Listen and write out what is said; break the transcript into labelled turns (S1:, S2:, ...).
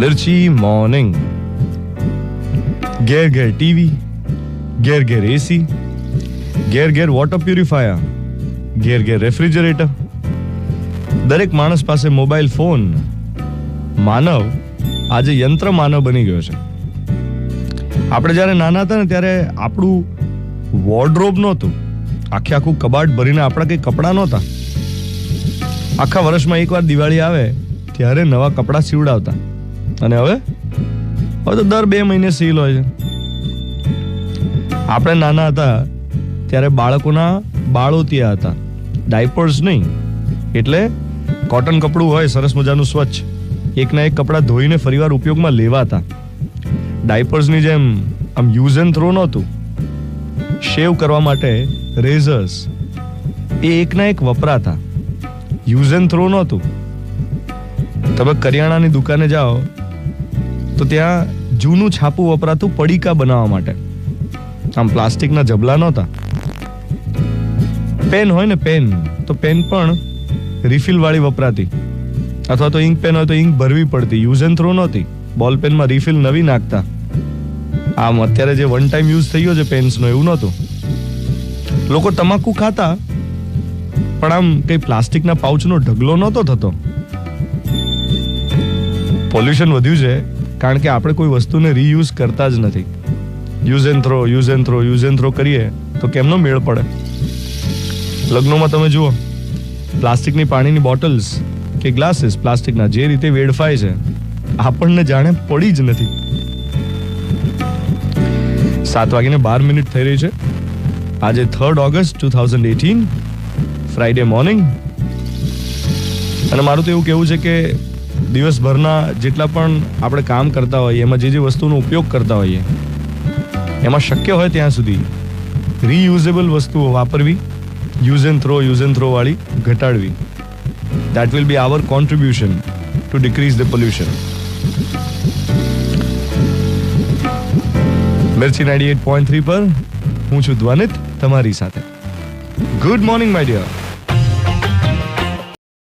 S1: मिर्ची मॉर्निंग घेर घेर टीवी घेर घेर एसी घेर घेर वॉटर प्युरिफायर घेर घेर रेफ्रिजरेटर દરેક માણસ પાસે મોબાઈલ ફોન માનવ આજે યંત્ર માનવ બની ગયો છે. આપણે જ્યારે નાના હતા ને ત્યારે આપણું વોર્ડરોબ નહોતું, આખું કબાટ ભરીને આપણા કંઈ કપડાં નહોતા. આખા વર્ષમાં એકવાર દિવાળી આવે ત્યારે નવા કપડાં સીવડાવતા, અને હવે તો દર 2 મહિને સીલ હોય છે. આપણે નાના હતા ત્યારે બાળકોના બાળોતિયા હતા, ડાયપર્સ નહીં. એટલે કોટન કપડું હોય સરસ મજાનું સ્વચ્છ, એકના એક કપડાં ધોઈને ફરીવાર ઉપયોગમાં લેવાતા. ડાયપર્સની જેમ આમ યુઝ એન્ડ થ્રો નહોતું. શેવ કરવા માટે રેઝર્સ એ એકના એક વપરાતા, યુઝ એન્ડ થ્રો નહોતું. તમે કરિયાણાની દુકાને જાઓ તો ત્યાં જૂનું છાપું વપરાતું પડીકા બનાવવા માટે, આમ પ્લાસ્ટિકના જબલા નહોતા. પેન હોય ને પેન, તો પેન પણ રિફિલ વાળી વપરાતી, અથવા તો ઇંક પેન હોય તો ઇંક ભરવી પડતી, યુઝ એન્ડ થ્રો નહોતી. બોલ પેનમાં રિફિલ નવી નાખતા. આમ અત્યારે જે વન ટાઈમ યુઝ થઈ ગયો છે પેન્સનો, એવું નહોતું. લોકો તમાકુ ખાતા પણ આમ કઈ પ્લાસ્ટિકના પાઉચનો ઢગલો નહોતો થતો. પોલ્યુશન વધ્યું છે કારણ કે આપણે કોઈ વસ્તુને રીયુઝ કરતા જ નથી. Use and throw, use and throw, use and throw કરીએ તો કેમનો મેળ પડે? લગ્નોમાં તમે જુઓ, પ્લાસ્ટિકની પાણીની બોટલ્સ કે ગ્લાસીસ પ્લાસ્ટિકના જે રીતે વેડફાય છે, આપણને જાણે પડી જ નથી. 7:12 થઈ રહી છે. આજે 3rd ઓગસ્ટ 2018, ફ્રાઈડે મોર્નિંગ. અને મારું તો એવું કહેવું છે કે દિવસભરના જેટલા પણ આપણે કામ કરતા હોઈએ, એમાં જે વસ્તુનો ઉપયોગ કરતા હોઈએ, એમાં શક્ય હોય ત્યાં સુધી રીયુઝેબલ વસ્તુઓ વાપરવી, યુઝ એન્ડ થ્રો વાળી ઘટાડવી. That will be our contribution to decrease the pollution. મિર્ચી 98.3 પર હું છું ધ્વનિત તમારી સાથે. Good morning my dear.